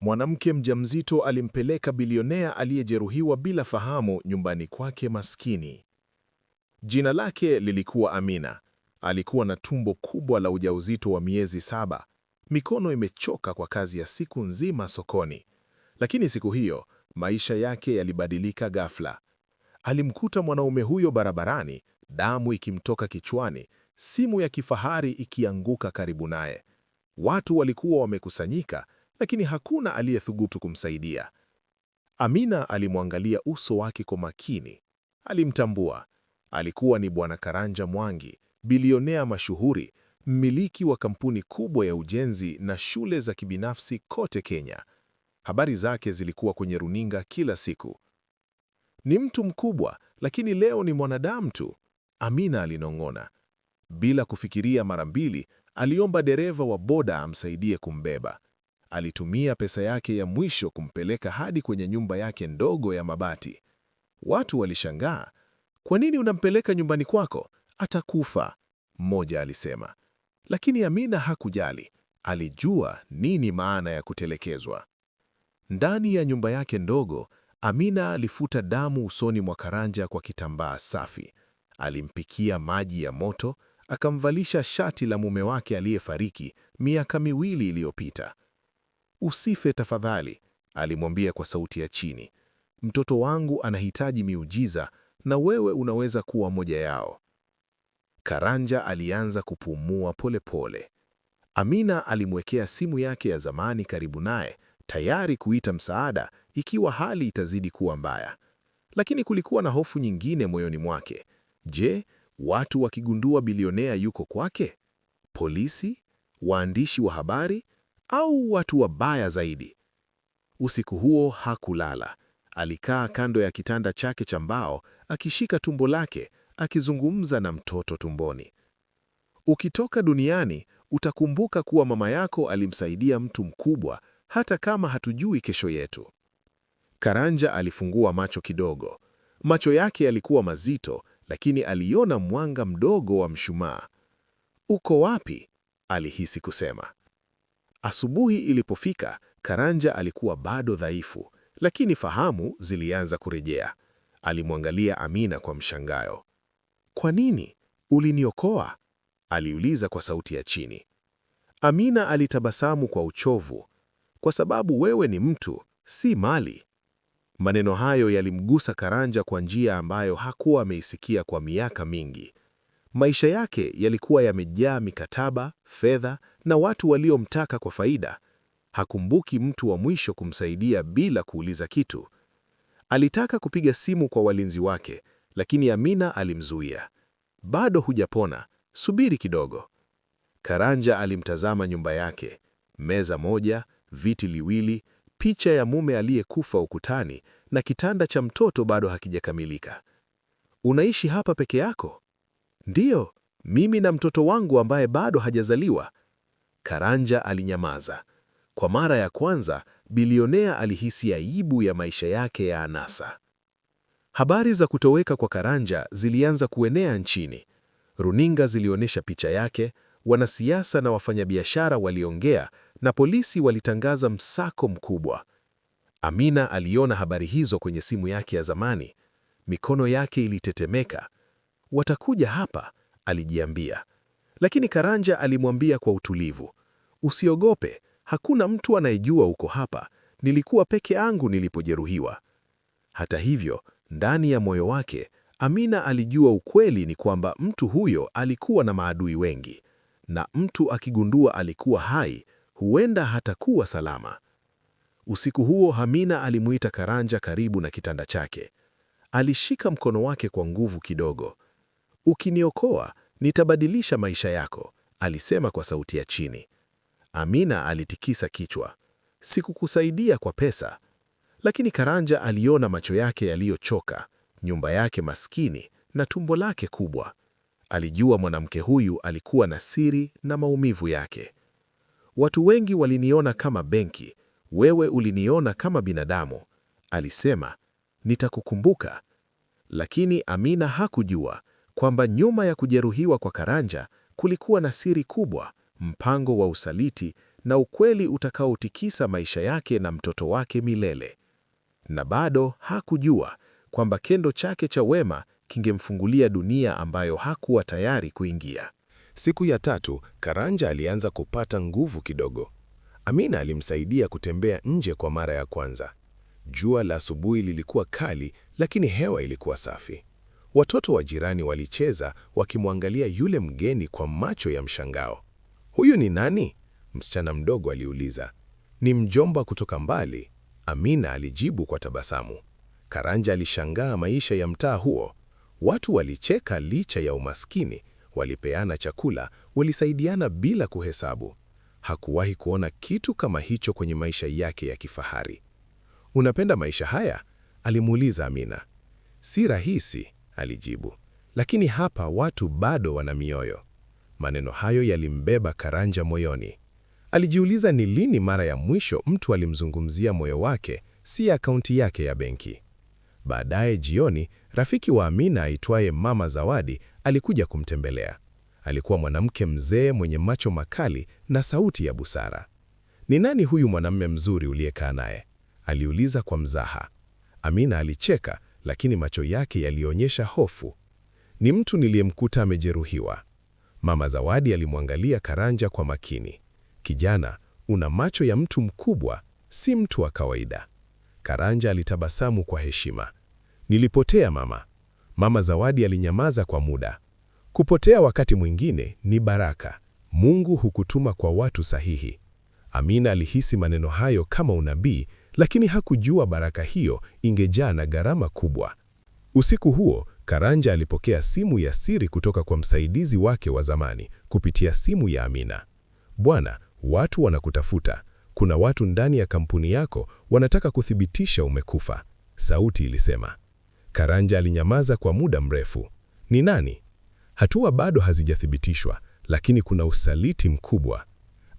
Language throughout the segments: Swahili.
Mwanamke mjamzito alimpeleka bilionea aliyejeruhiwa bila fahamu nyumbani kwake maskini. Jina lake lilikuwa Amina. Alikuwa na tumbo kubwa la ujauzito wa miezi 7, mikono imechoka kwa kazi ya siku nzima sokoni. Lakini siku hiyo maisha yake yalibadilika ghafla. Alimkuta mwanaume huyo barabarani, damu ikimtoka kichwani, simu ya kifahari ikianguka karibu naye. Watu walikuwa wamekusanyika, lakini hakuna aliyethubutu kumsaidia. Amina alimwangalia uso wake kwa makini. Alimtambua. Alikuwa ni Bwana Karanja Mwangi, bilionea mashuhuri, mmiliki wa kampuni kubwa ya ujenzi na shule za kibinafsi kote Kenya. Habari zake zilikuwa kwenye runinga kila siku. Ni mtu mkubwa, lakini leo ni mwanadamu tu, Amina alinong'ona. Bila kufikiria mara mbili, aliomba dereva wa boda amsaidie kumbeba. Alitumia pesa yake ya mwisho kumpeleka hadi kwenye nyumba yake ndogo ya mabati. Watu walishangaa. "Kwa nini unampeleka nyumbani kwako? Atakufa," mmoja alisema. Lakini Amina hakujali. Alijua nini maana ya kutelekezwa. Ndani ya nyumba yake ndogo, Amina alifuta damu usoni mwa Karanja kwa kitambaa safi. Alimpikia maji ya moto, akamvalisha shati la mume wake aliyefariki miaka 2 iliyopita. "Usife tafadhali," alimwambia kwa sauti ya chini. "Mtoto wangu anahitaji miujiza na wewe unaweza kuwa moja yao." Karanja alianza kupumua polepole. Amina alimwekea simu yake ya zamani karibu naye, tayari kuita msaada ikiwa hali itazidi kuwa mbaya. Lakini kulikuwa na hofu nyingine moyoni mwake. Je, watu wakigundua bilionea yuko kwake? Polisi? Waandishi wa habari? Au watu wabaya zaidi? Usiku huo hakulala. Alikaa kando ya kitanda chake cha mbao, akishika tumbo lake, akizungumza na mtoto tumboni. "Ukitoka duniani, utakumbuka kuwa mama yako alimsaidia mtu mkubwa, hata kama hatujui kesho yetu." Karanja alifungua macho kidogo. Macho yake yalikuwa mazito, lakini aliona mwanga mdogo wa mshumaa. "Uko wapi?" alihisi kusema. Asubuhi ilipofika, Karanja alikuwa bado dhaifu, lakini fahamu zilianza kurejea. Alimwangalia Amina kwa mshangao. "Kwa nini? Uliniokoa?" aliuliza kwa sauti ya chini. Amina alitabasamu kwa uchovu. "Kwa sababu wewe ni mtu, si mali." Maneno hayo yalimgusa Karanja kwa njia ambayo hakuwa ameisikia kwa miaka mingi. Maisha yake yalikuwa yamejaa mikataba, fedha na watu waliomtaka kwa faida. Hakumbuki mtu wa mwisho kumsaidia bila kuuliza kitu. Alitaka kupiga simu kwa walinzi wake, lakini Amina alimzuia. "Bado hujapona, subiri kidogo." Karanja alimtazama nyumba yake, meza moja, viti viwili, picha ya mume aliyekufa ukutani na kitanda cha mtoto bado hakijakamilika. "Unaishi hapa peke yako?" "Ndiyo, mimi na mtoto wangu ambaye bado hajazaliwa." Karanja alinyamaza. Kwa mara ya kwanza, bilionea alihisi aibu ya maisha yake ya anasa. Habari za kutoweka kwa Karanja zilianza kuenea nchini. Runinga zilionyesha picha yake, wanasiasa na wafanyabiashara waliongea, na polisi walitangaza msako mkubwa. Amina aliona habari hizo kwenye simu yake ya zamani. Mikono yake ilitetemeka. "Watakuja hapa," alijiambia. Lakini Karanja alimwambia kwa utulivu, "Usiogope, hakuna mtu anayejua uko hapa. Nilikuwa peke yangu nilipojeruhiwa." Hata hivyo, ndani ya moyo wake, Amina alijua ukweli ni kwamba mtu huyo alikuwa na maadui wengi, na mtu akigundua alikuwa hai, huenda hatakuwa salama. Usiku huo Amina alimuita Karanja karibu na kitanda chake. Alishika mkono wake kwa nguvu kidogo. "Ukiniokoa, nitabadilisha maisha yako," alisema kwa sauti ya chini. Amina alitikisa kichwa. "Sikukusaidia kwa pesa." Lakini Karanja aliona macho yake yaliyochoka, nyumba yake maskini na tumbo lake kubwa. Alijua mwanamke huyu alikuwa na siri na maumivu yake. "Watu wengi waliniona kama benki, wewe uliniona kama binadamu," alisema. "Nitakukumbuka." Lakini Amina hakujua kwamba nyuma ya kujeruhiwa kwa Karanja kulikuwa na siri kubwa, mpango wa usaliti na ukweli utakaotikisa maisha yake na mtoto wake milele. Na bado hakujua kwamba kendo chake cha wema kingemfungulia dunia ambayo hakuwa tayari kuingia. Siku ya 3, Karanja alianza kupata nguvu kidogo. Amina alimsaidia kutembea nje kwa mara ya kwanza. Jua la asubuhi lilikuwa kali, lakini hewa ilikuwa safi. Watoto wa jirani walicheza wakimwangalia yule mgeni kwa macho ya mshangao. "Huyu ni nani?" Msichana mdogo aliuliza. "Ni mjomba kutoka mbali," Amina alijibu kwa tabasamu. Karanja alishangaa maisha ya mtaa huo. Watu walicheka licha ya umaskini, walipeana chakula, walisaidiana bila kuhesabu. Hakuwahi kuona kitu kama hicho kwenye maisha yake ya kifahari. "Unapenda maisha haya?" alimuuliza Amina. "Si rahisi," alijibu, "lakini hapa watu bado wana mioyo." Maneno hayo yalimbeba Karanja moyoni. Alijiuliza ni lini mara ya mwisho mtu alimzungumzia moyo wake, si akaunti yake ya benki. Baadaye jioni, rafiki wa Amina aitwaye Mama Zawadi alikuja kumtembelea. Alikuwa mwanamke mzee mwenye macho makali na sauti ya busara. "Ni nani huyu mwanamume mzuri uliyekaa naye?" aliuliza kwa mzaha. Amina alicheka, lakini macho yake yalionyesha hofu. "Ni mtu niliyemkuta amejeruhiwa." Mama Zawadi alimwangalia Karanja kwa makini. "Kijana, una macho ya mtu mkubwa, si mtu wa kawaida." Karanja alitabasamu kwa heshima. "Nilipotea mama." Mama Zawadi alinyamaza kwa muda. "Kupotea wakati mwingine ni baraka. Mungu hukutuma kwa watu sahihi." Amina alihisi maneno hayo kama unabii, lakini hakujua baraka hiyo ingejaa na gharama kubwa. Usiku huo, Karanja alipokea simu ya siri kutoka kwa msaidizi wake wa zamani kupitia simu ya Amina. "Bwana, watu wanakutafuta. Kuna watu ndani ya kampuni yako wanataka kuthibitisha umekufa," sauti ilisema. Karanja alinyamaza kwa muda mrefu. "Ni nani?" "Hatua bado hazijathibitishwa, lakini kuna usaliti mkubwa."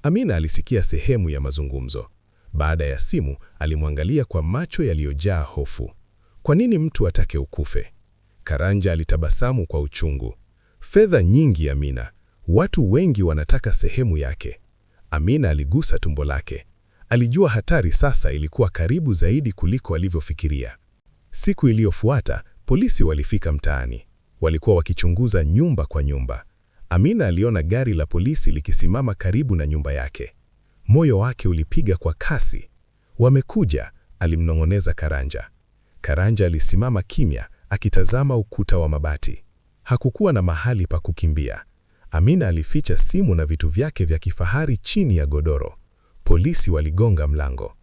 Amina alisikia sehemu ya mazungumzo. Baada ya simu, alimwangalia kwa macho yaliyojaa hofu. "Kwa nini mtu atake ukufe?" Karanja alitabasamu kwa uchungu. "Fedha nyingi Amina. Watu wengi wanataka sehemu yake." Amina aligusa tumbo lake. Alijua hatari sasa ilikuwa karibu zaidi kuliko alivyofikiria. Siku iliyofuata, polisi walifika mtaani. Walikuwa wakichunguza nyumba kwa nyumba. Amina aliona gari la polisi likisimama karibu na nyumba yake. Moyo wake ulipiga kwa kasi. "Wamekuja," alimnong'oneza Karanja. Karanja alisimama kimya, akitazama ukuta wa mabati. Hakukuwa na mahali pa kukimbia. Amina alificha simu na vitu vyake vya kifahari chini ya godoro. Polisi waligonga mlango.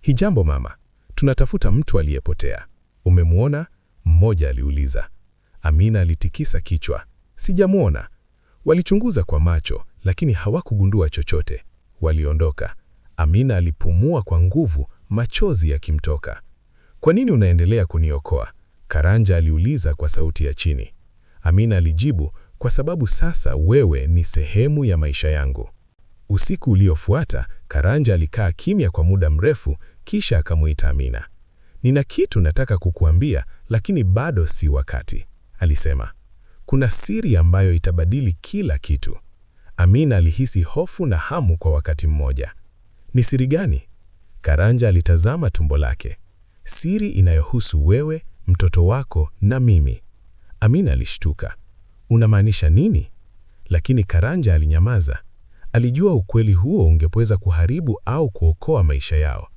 "Hijambo mama, tunatafuta mtu aliyepotea. Umemwona?" mmoja aliuliza. Amina alitikisa kichwa. "Sijamwona." Walichunguza kwa macho, lakini hawakugundua chochote. Waliondoka. Amina alipumua kwa nguvu, machozi yakimtoka. "Kwa nini unaendelea kuniokoa?" Karanja aliuliza kwa sauti ya chini. Amina alijibu, "Kwa sababu sasa wewe ni sehemu ya maisha yangu." Usiku uliofuata, Karanja alikaa kimya kwa muda mrefu, kisha akamuita Amina. "Nina kitu nataka kukuambia, lakini bado si wakati," alisema. "Kuna siri ambayo itabadili kila kitu." Amina alihisi hofu na hamu kwa wakati mmoja. "Ni siri gani?" Karanja alitazama tumbo lake. "Siri inayohusu wewe, mtoto wako na mimi." Amina alishtuka. "Unamaanisha nini?" Lakini Karanja alinyamaza. Alijua ukweli huo ungeweza kuharibu au kuokoa maisha yao.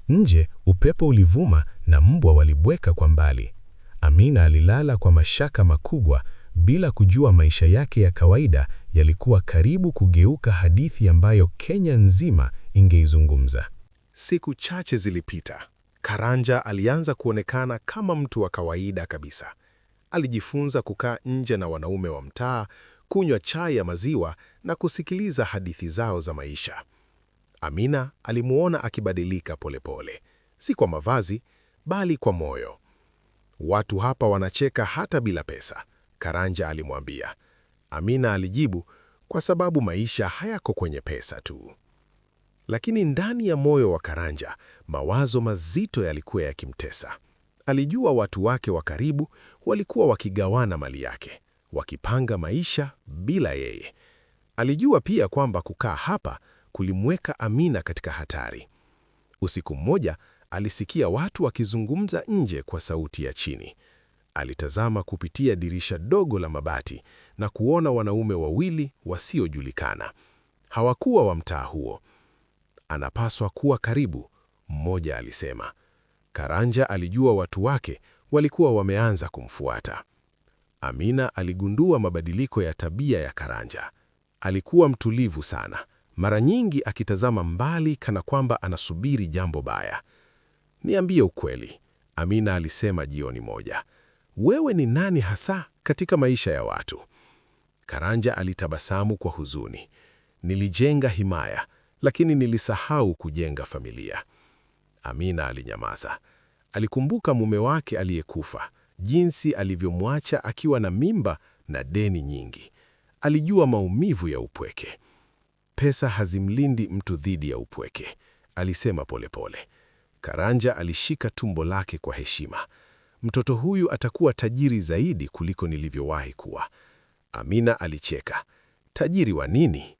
Nje, upepo ulivuma na mbwa walibweka kwa mbali. Amina alilala kwa mashaka makubwa, bila kujua maisha yake ya kawaida yalikuwa karibu kugeuka hadithi ambayo Kenya nzima ingeizungumza. Siku chache zilipita. Karanja alianza kuonekana kama mtu wa kawaida kabisa. Alijifunza kukaa nje na wanaume wa mtaa, kunywa chai ya maziwa na kusikiliza hadithi zao za maisha. Amina alimuona akibadilika polepole, si kwa mavazi, bali kwa moyo. "Watu hapa wanacheka hata bila pesa," Karanja alimwambia. Amina alijibu, "Kwa sababu maisha hayako kwenye pesa tu." Lakini ndani ya moyo wa Karanja, mawazo mazito yalikuwa yakimtesa. Alijua watu wake wa karibu walikuwa wakigawana mali yake, wakipanga maisha bila yeye. Alijua pia kwamba kukaa hapa kulimweka Amina katika hatari. Usiku mmoja, alisikia watu wakizungumza nje kwa sauti ya chini. Alitazama kupitia dirisha dogo la mabati na kuona wanaume wawili wasiojulikana. Hawakuwa wa mtaa huo. Anapaswa kuwa karibu, mmoja alisema. Karanja alijua watu wake walikuwa wameanza kumfuata. Amina aligundua mabadiliko ya tabia ya Karanja. Alikuwa mtulivu sana, mara nyingi akitazama mbali kana kwamba anasubiri jambo baya. Niambie ukweli, Amina alisema jioni moja. Wewe ni nani hasa katika maisha ya watu? Karanja alitabasamu kwa huzuni. Nilijenga himaya, lakini nilisahau kujenga familia. Amina alinyamaza. Alikumbuka mume wake aliyekufa, jinsi alivyomwacha akiwa na mimba na deni nyingi. Alijua maumivu ya upweke. Pesa hazimlindi mtu dhidi ya upweke, alisema polepole. Karanja alishika tumbo lake kwa heshima. Mtoto huyu atakuwa tajiri zaidi kuliko nilivyowahi kuwa. Amina alicheka. Tajiri wa nini?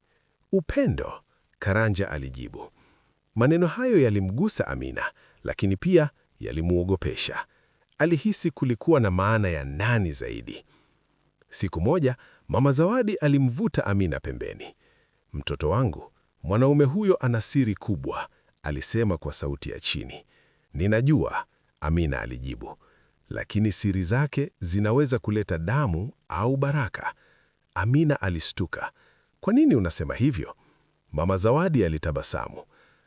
Upendo, Karanja alijibu. Maneno hayo yalimgusa Amina, lakini pia yalimuogopesha. Alihisi kulikuwa na maana ya ndani zaidi. Siku moja, Mama Zawadi alimvuta Amina pembeni. Mtoto wangu, mwanaume huyo ana siri kubwa, alisema kwa sauti ya chini. Ninajua, Amina alijibu, lakini siri zake zinaweza kuleta damu au baraka. Amina alistuka. Kwa nini unasema hivyo? Mama Zawadi alitabasamu.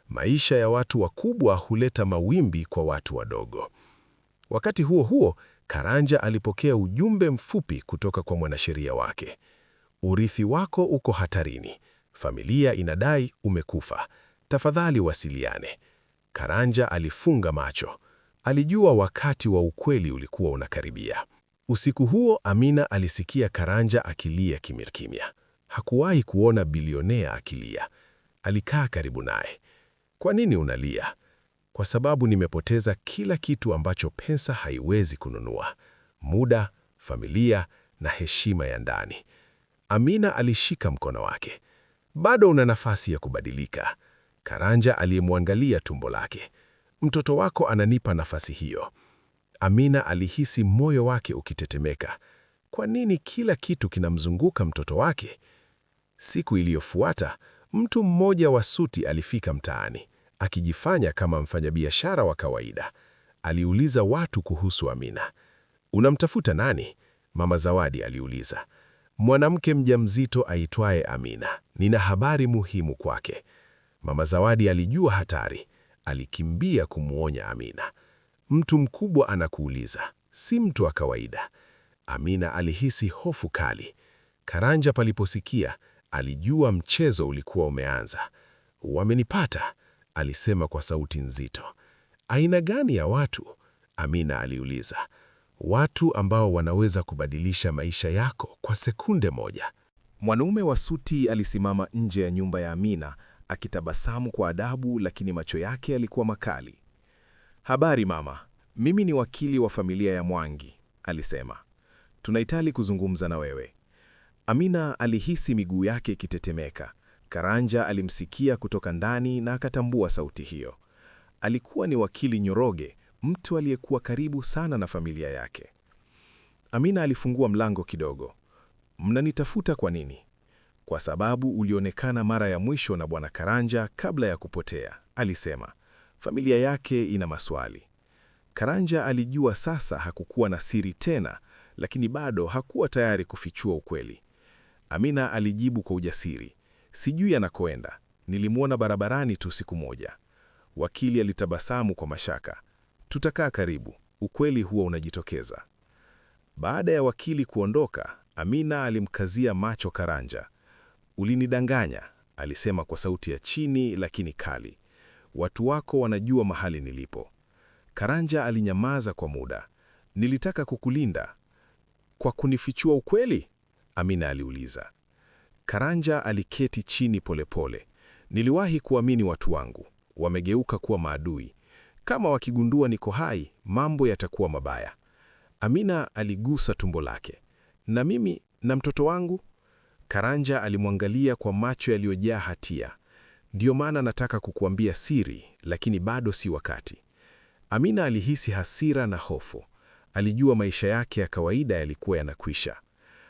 Maisha ya watu wakubwa huleta mawimbi kwa watu wadogo. Wakati huo huo, Karanja alipokea ujumbe mfupi kutoka kwa mwanasheria wake. Urithi wako uko hatarini. Familia inadai umekufa. Tafadhali wasiliane. Karanja alifunga macho. Alijua wakati wa ukweli ulikuwa unakaribia. Usiku huo Amina alisikia Karanja akilia kimya. Hakuwahi kuona bilionea akilia. Alikaa karibu naye. Kwa nini unalia? Kwa sababu nimepoteza kila kitu ambacho pesa haiwezi kununua. Muda, familia na heshima ya ndani. Amina alishika mkono wake. Bado una nafasi ya kubadilika. Karanja aliyemwangalia tumbo lake. Mtoto wako ananipa nafasi hiyo. Amina alihisi moyo wake ukitetemeka. Kwa nini kila kitu kinamzunguka mtoto wake? Siku iliyofuata, mtu mmoja wa suti alifika mtaani, akijifanya kama mfanyabiashara wa kawaida. Aliuliza watu kuhusu Amina. Unamtafuta nani? Mama Zawadi aliuliza. Mwanamke mjamzito aitwaye Amina. Nina habari muhimu kwake. Mama Zawadi alijua hatari. Alikimbia kumwonya Amina. Mtu mkubwa anakuuliza, si mtu wa kawaida. Amina alihisi hofu kali. Karanja paliposikia, alijua mchezo ulikuwa umeanza. Wamenipata, alisema kwa sauti nzito. Aina gani ya watu? Amina aliuliza. Watu ambao wanaweza kubadilisha maisha yako kwa sekunde moja. Mwanaume wa suti alisimama nje ya nyumba ya Amina, akitabasamu kwa adabu, lakini macho yake yalikuwa makali. Habari mama, mimi ni wakili wa familia ya Mwangi, alisema. Tunahitaji kuzungumza na wewe. Amina alihisi miguu yake ikitetemeka. Karanja alimsikia kutoka ndani na akatambua sauti hiyo. Alikuwa ni wakili Njoroge, mtu aliyekuwa karibu sana na familia yake. Amina alifungua mlango kidogo. Mnanitafuta kwa nini? Kwa sababu ulionekana mara ya mwisho na Bwana Karanja kabla ya kupotea, alisema. Familia yake ina maswali. Karanja alijua sasa hakukuwa na siri tena, lakini bado hakuwa tayari kufichua ukweli. Amina alijibu kwa ujasiri. Sijui anakoenda. Nilimwona barabarani tu siku moja. Wakili alitabasamu kwa mashaka. Tutakaa karibu. Ukweli huwa unajitokeza. Baada ya wakili kuondoka, Amina alimkazia macho Karanja. Ulinidanganya, alisema kwa sauti ya chini lakini kali. Watu wako wanajua mahali nilipo. Karanja alinyamaza kwa muda. Nilitaka kukulinda. Kwa kunifichua ukweli? Amina aliuliza. Karanja aliketi chini polepole. Niliwahi kuamini watu wangu. Wamegeuka kuwa maadui. Kama wakigundua niko hai, mambo yatakuwa mabaya. Amina aligusa tumbo lake. Na mimi na mtoto wangu? Karanja alimwangalia kwa macho yaliyojaa hatia. Ndiyo maana nataka kukuambia siri, lakini bado si wakati. Amina alihisi hasira na hofu. Alijua maisha yake ya kawaida yalikuwa yanakwisha.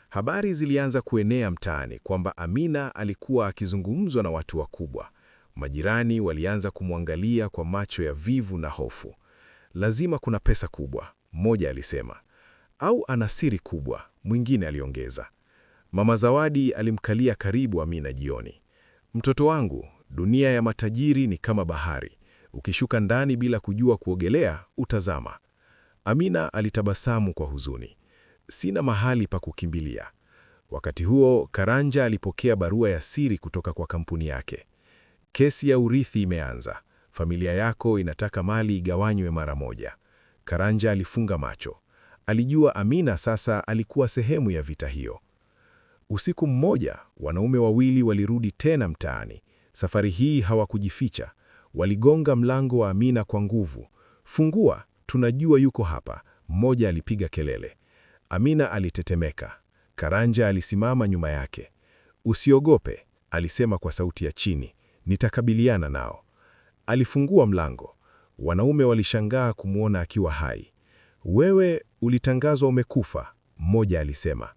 Habari zilianza kuenea mtaani kwamba Amina alikuwa akizungumzwa na watu wakubwa. Majirani walianza kumwangalia kwa macho ya vivu na hofu. Lazima kuna pesa kubwa, mmoja alisema. Au ana siri kubwa, mwingine aliongeza. Mama Zawadi alimkalia karibu Amina jioni. Mtoto wangu, dunia ya matajiri ni kama bahari. Ukishuka ndani bila kujua kuogelea, utazama. Amina alitabasamu kwa huzuni. Sina mahali pa kukimbilia. Wakati huo, Karanja alipokea barua ya siri kutoka kwa kampuni yake. Kesi ya urithi imeanza. Familia yako inataka mali igawanywe mara moja. Karanja alifunga macho. Alijua Amina sasa alikuwa sehemu ya vita hiyo. Usiku mmoja, wanaume wawili walirudi tena mtaani. Safari hii hawakujificha. Waligonga mlango wa Amina kwa nguvu. "Fungua, tunajua yuko hapa," mmoja alipiga kelele. Amina alitetemeka. Karanja alisimama nyuma yake. "Usiogope," alisema kwa sauti ya chini. "Nitakabiliana nao." Alifungua mlango. Wanaume walishangaa kumwona akiwa hai. "Wewe ulitangazwa umekufa," mmoja alisema.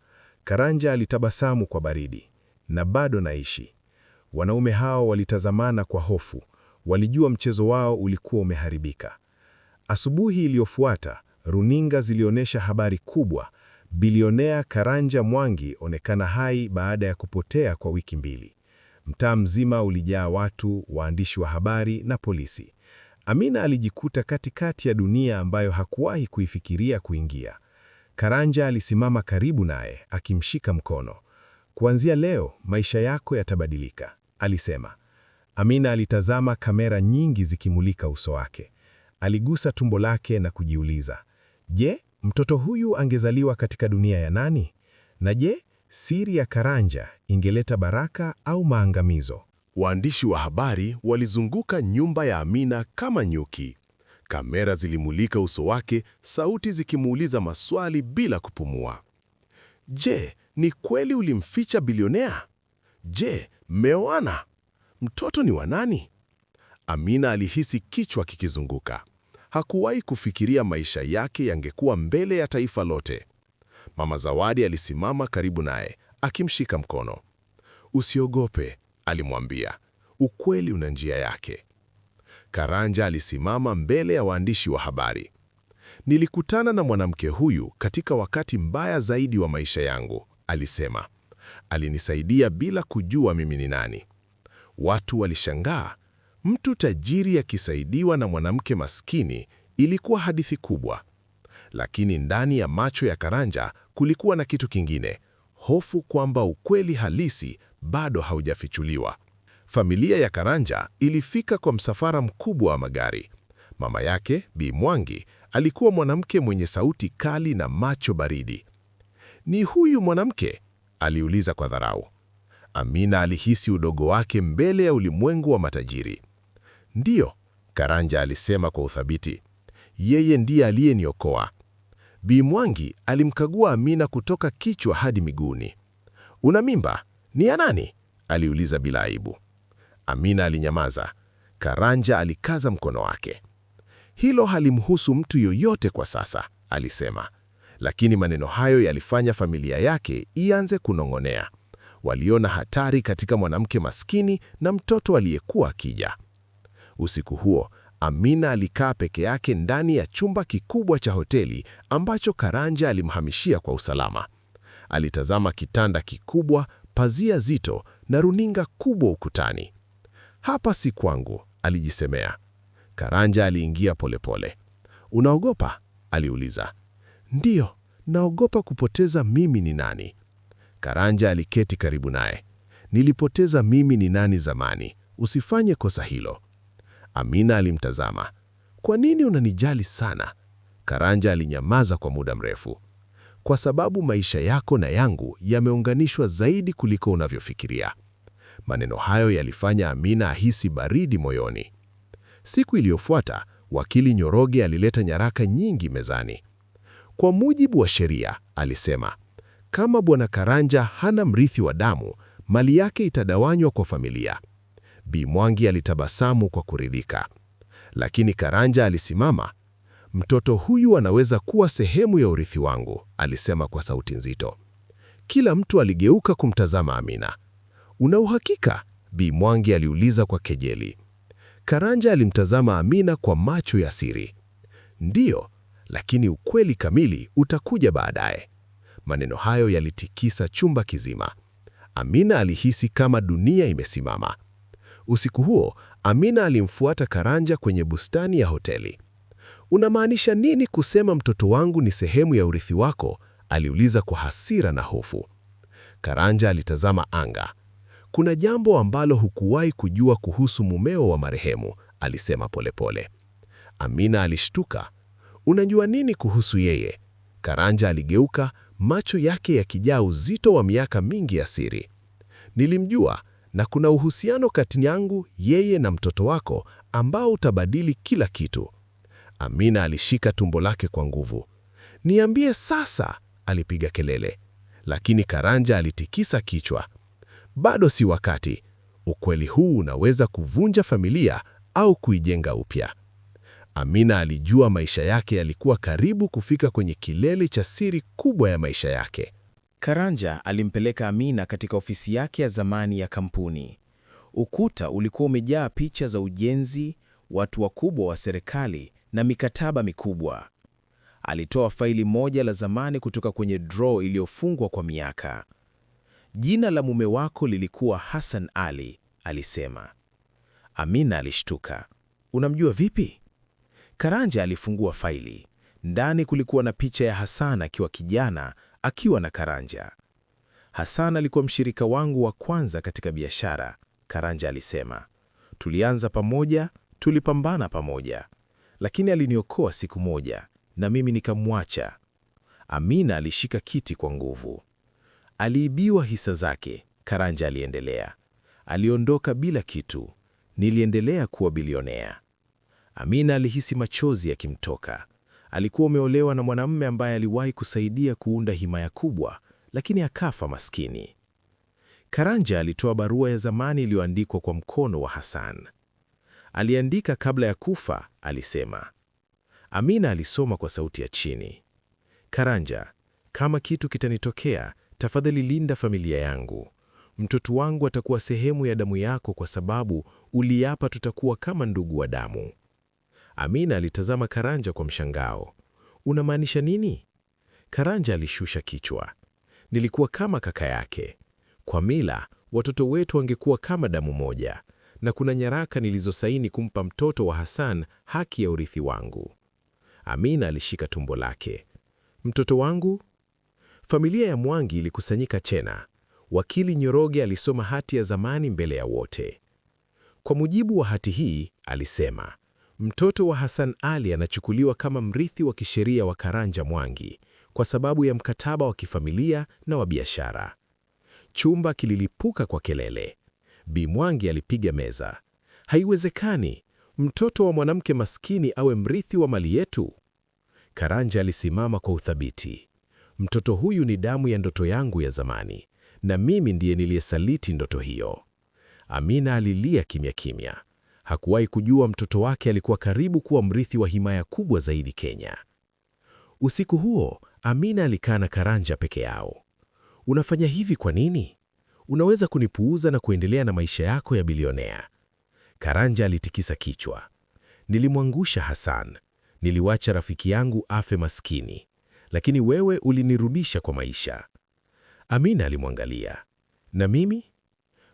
Karanja alitabasamu kwa baridi. "Na bado naishi." Wanaume hao walitazamana kwa hofu. Walijua mchezo wao ulikuwa umeharibika. Asubuhi iliyofuata, runinga zilionyesha habari kubwa. Bilionea Karanja Mwangi onekana hai baada ya kupotea kwa wiki 2. Mtaa mzima ulijaa watu, waandishi wa habari na polisi. Amina alijikuta katikati ya dunia ambayo hakuwahi kuifikiria kuingia. Karanja alisimama karibu naye, akimshika mkono. "Kuanzia leo, maisha yako yatabadilika," alisema. Amina alitazama kamera nyingi zikimulika uso wake. Aligusa tumbo lake na kujiuliza, je, mtoto huyu angezaliwa katika dunia ya nani? Na je, siri ya Karanja ingeleta baraka au maangamizo? Waandishi wa habari walizunguka nyumba ya Amina kama nyuki. Kamera zilimulika uso wake, sauti zikimuuliza maswali bila kupumua. Je, ni kweli ulimficha bilionea? Je, mmeoana? Mtoto ni wa nani? Amina alihisi kichwa kikizunguka. Hakuwahi kufikiria maisha yake yangekuwa mbele ya taifa lote. Mama Zawadi alisimama karibu naye, akimshika mkono. "Usiogope," alimwambia. "Ukweli una njia yake." Karanja alisimama mbele ya waandishi wa habari. "Nilikutana na mwanamke huyu katika wakati mbaya zaidi wa maisha yangu," alisema. "Alinisaidia bila kujua mimi ni nani." Watu walishangaa. Mtu tajiri akisaidiwa na mwanamke maskini ilikuwa hadithi kubwa. Lakini ndani ya macho ya Karanja kulikuwa na kitu kingine, hofu kwamba ukweli halisi bado haujafichuliwa. Familia ya Karanja ilifika kwa msafara mkubwa wa magari. Mama yake, Bi Mwangi, alikuwa mwanamke mwenye sauti kali na macho baridi. "Ni huyu mwanamke?" aliuliza kwa dharau. Amina alihisi udogo wake mbele ya ulimwengu wa matajiri. "Ndiyo," Karanja alisema kwa uthabiti. "Yeye ndiye aliyeniokoa." Bi Mwangi alimkagua Amina kutoka kichwa hadi miguuni. "Una mimba? Ni ya nani?" aliuliza bila aibu. Amina alinyamaza. Karanja alikaza mkono wake. "Hilo halimhusu mtu yoyote kwa sasa," alisema. Lakini maneno hayo yalifanya familia yake ianze kunong'onea. Waliona hatari katika mwanamke maskini na mtoto aliyekuwa akija. Usiku huo, Amina alikaa peke yake ndani ya chumba kikubwa cha hoteli ambacho Karanja alimhamishia kwa usalama. Alitazama kitanda kikubwa, pazia zito na runinga kubwa ukutani. "Hapa si kwangu," alijisemea. Karanja aliingia polepole. "Unaogopa?" aliuliza. "Ndiyo, naogopa kupoteza mimi ni nani." Karanja aliketi karibu naye. "Nilipoteza mimi ni nani zamani. Usifanye kosa hilo." Amina alimtazama. "Kwa nini unanijali sana?" Karanja alinyamaza kwa muda mrefu. "Kwa sababu maisha yako na yangu yameunganishwa zaidi kuliko unavyofikiria." Maneno hayo yalifanya Amina ahisi baridi moyoni. Siku iliyofuata, wakili Njoroge alileta nyaraka nyingi mezani. "Kwa mujibu wa sheria," alisema, "kama Bwana Karanja hana mrithi wa damu, mali yake itagawanywa kwa familia." Bi Mwangi alitabasamu kwa kuridhika. Lakini Karanja alisimama. Mtoto huyu anaweza kuwa sehemu ya urithi wangu, alisema kwa sauti nzito. Kila mtu aligeuka kumtazama Amina. Una uhakika? Bi Mwangi aliuliza kwa kejeli. Karanja alimtazama Amina kwa macho ya siri. Ndiyo, lakini ukweli kamili utakuja baadaye. Maneno hayo yalitikisa chumba kizima. Amina alihisi kama dunia imesimama. Usiku huo, Amina alimfuata Karanja kwenye bustani ya hoteli. Unamaanisha nini kusema mtoto wangu ni sehemu ya urithi wako? Aliuliza kwa hasira na hofu. Karanja alitazama anga. Kuna jambo ambalo hukuwahi kujua kuhusu mumeo wa marehemu, alisema polepole. Amina alishtuka. Unajua nini kuhusu yeye? Karanja aligeuka, macho yake yakijaa uzito wa miaka mingi ya siri. Nilimjua, na kuna uhusiano kati yangu, yeye na mtoto wako ambao utabadili kila kitu. Amina alishika tumbo lake kwa nguvu. Niambie sasa, alipiga kelele. Lakini Karanja alitikisa kichwa. Bado si wakati. Ukweli huu unaweza kuvunja familia au kuijenga upya. Amina alijua maisha yake yalikuwa karibu kufika kwenye kilele cha siri kubwa ya maisha yake. Karanja alimpeleka Amina katika ofisi yake ya zamani ya kampuni. Ukuta ulikuwa umejaa picha za ujenzi, watu wakubwa wa serikali na mikataba mikubwa. Alitoa faili moja la zamani kutoka kwenye draw iliyofungwa kwa miaka. Jina la mume wako lilikuwa Hassan Ali, alisema. Amina alishtuka. Unamjua vipi? Karanja alifungua faili. Ndani kulikuwa na picha ya Hassan akiwa kijana, akiwa na Karanja. Hassan alikuwa mshirika wangu wa kwanza katika biashara, Karanja alisema. Tulianza pamoja, tulipambana pamoja. Lakini aliniokoa siku moja, na mimi nikamwacha. Amina alishika kiti kwa nguvu. Aliibiwa hisa zake, Karanja aliendelea. Aliondoka bila kitu. Niliendelea kuwa bilionea. Amina alihisi machozi yakimtoka. Alikuwa ameolewa na mwanamume ambaye aliwahi kusaidia kuunda himaya kubwa, lakini akafa maskini. Karanja alitoa barua ya zamani iliyoandikwa kwa mkono wa Hassan. Aliandika kabla ya kufa, alisema. Amina alisoma kwa sauti ya chini. Karanja, kama kitu kitanitokea, tafadhali linda familia yangu. Mtoto wangu atakuwa sehemu ya damu yako kwa sababu uliapa tutakuwa kama ndugu wa damu. Amina alitazama Karanja kwa mshangao. Unamaanisha nini? Karanja alishusha kichwa. Nilikuwa kama kaka yake. Kwa mila, watoto wetu wangekuwa kama damu moja, na kuna nyaraka nilizosaini kumpa mtoto wa Hassan haki ya urithi wangu. Amina alishika tumbo lake. Mtoto wangu? Familia ya Mwangi ilikusanyika tena. Wakili Njoroge alisoma hati ya zamani mbele ya wote. Kwa mujibu wa hati hii, alisema, mtoto wa Hassan Ali anachukuliwa kama mrithi wa kisheria wa Karanja Mwangi kwa sababu ya mkataba wa kifamilia na wa biashara. Chumba kililipuka kwa kelele. Bi Mwangi alipiga meza. Haiwezekani, mtoto wa mwanamke maskini awe mrithi wa mali yetu. Karanja alisimama kwa uthabiti. Mtoto huyu ni damu ya ndoto yangu ya zamani, na mimi ndiye niliyesaliti ndoto hiyo. Amina alilia kimya kimya. Hakuwahi kujua mtoto wake alikuwa karibu kuwa mrithi wa himaya kubwa zaidi Kenya. Usiku huo, Amina alikaa na Karanja peke yao. Unafanya hivi kwa nini? Unaweza kunipuuza na kuendelea na maisha yako ya bilionea. Karanja alitikisa kichwa. Nilimwangusha Hassan. Niliwacha rafiki yangu afe maskini. Lakini wewe ulinirudisha kwa maisha. Amina alimwangalia. Na mimi?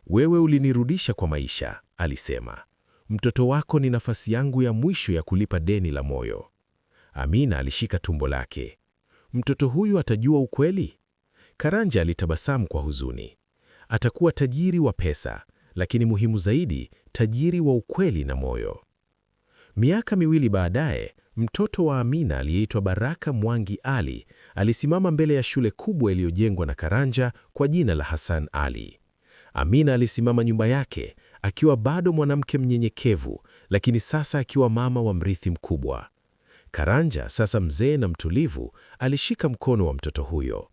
Wewe ulinirudisha kwa maisha, alisema. Mtoto wako ni nafasi yangu ya mwisho ya kulipa deni la moyo. Amina alishika tumbo lake. Mtoto huyu atajua ukweli? Karanja alitabasamu kwa huzuni. Atakuwa tajiri wa pesa, lakini muhimu zaidi, tajiri wa ukweli na moyo. Miaka miwili baadaye, mtoto wa Amina aliyeitwa Baraka Mwangi Ali alisimama mbele ya shule kubwa iliyojengwa na Karanja kwa jina la Hassan Ali. Amina alisimama nyumba yake, akiwa bado mwanamke mnyenyekevu, lakini sasa akiwa mama wa mrithi mkubwa. Karanja, sasa mzee na mtulivu, alishika mkono wa mtoto huyo.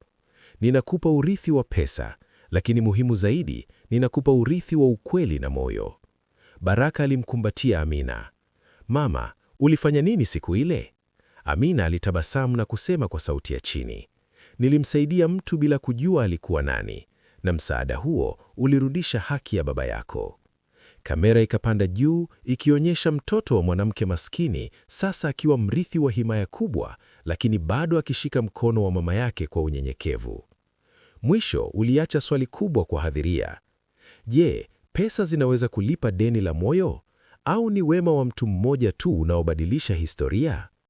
Ninakupa urithi wa pesa, lakini muhimu zaidi, ninakupa urithi wa ukweli na moyo. Baraka alimkumbatia Amina. Mama, ulifanya nini siku ile? Amina alitabasamu na kusema kwa sauti ya chini, nilimsaidia mtu bila kujua alikuwa nani, na msaada huo ulirudisha haki ya baba yako. Kamera ikapanda juu ikionyesha mtoto wa mwanamke maskini sasa akiwa mrithi wa himaya kubwa, lakini bado akishika mkono wa mama yake kwa unyenyekevu. Mwisho uliacha swali kubwa kwa hadhiria. Je, pesa zinaweza kulipa deni la moyo? Au ni wema wa mtu mmoja tu unaobadilisha historia?